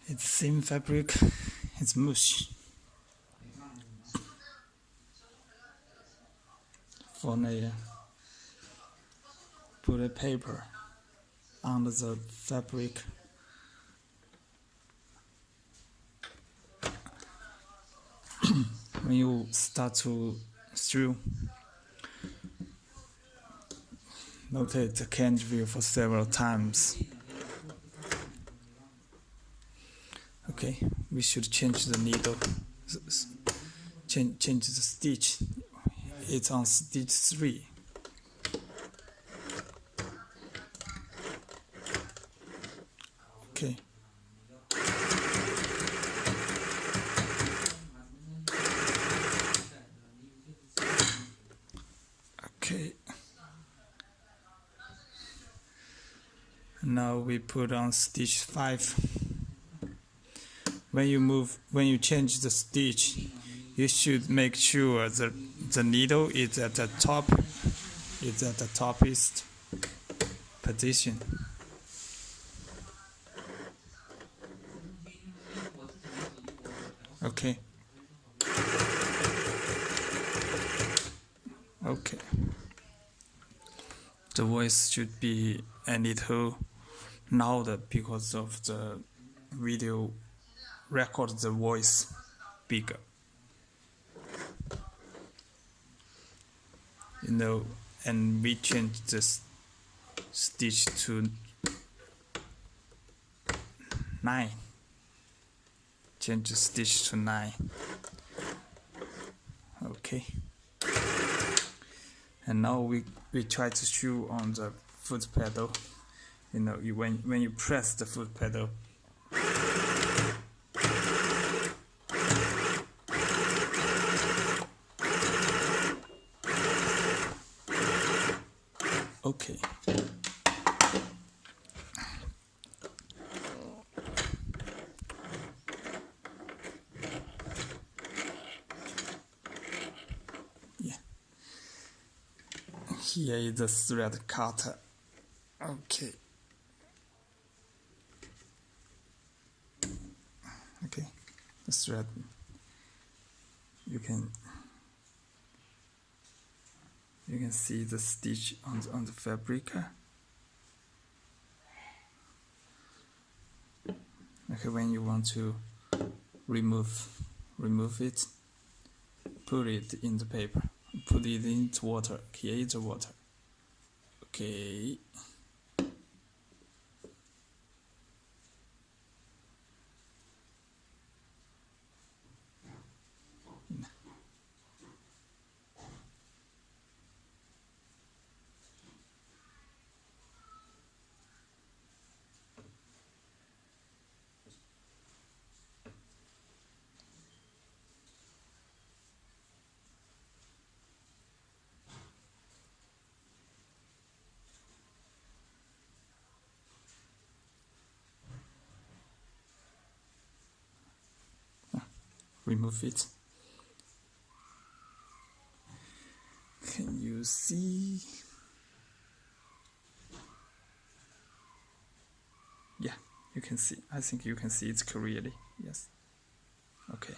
It's same fabric, it's mush. For the put a paper under the fabric. When you start to sew, rotate the candy wheel for several times. Okay, we should change the needle, change the stitch. It's on stitch 3. Okay. Okay. Now we put on stitch 5. When you change the stitch, you should make sure that the needle is at the topest position. Okay. Okay. The voice should be a little louder because of the video record the voice bigger. And we change the stitch to 9. Change the stitch to 9. Okay. And now we try to sew on the foot pedal. When you press the foot pedal, okay. Yeah. Here is the thread cutter. Okay. Okay. The thread. You can see the stitch on the fabric. Okay, when you want to remove it, put it in the paper, put it into water. Here is the water. Okay. Remove it. Can you see? Yeah, you can see. I think you can see it clearly. Yes. Okay.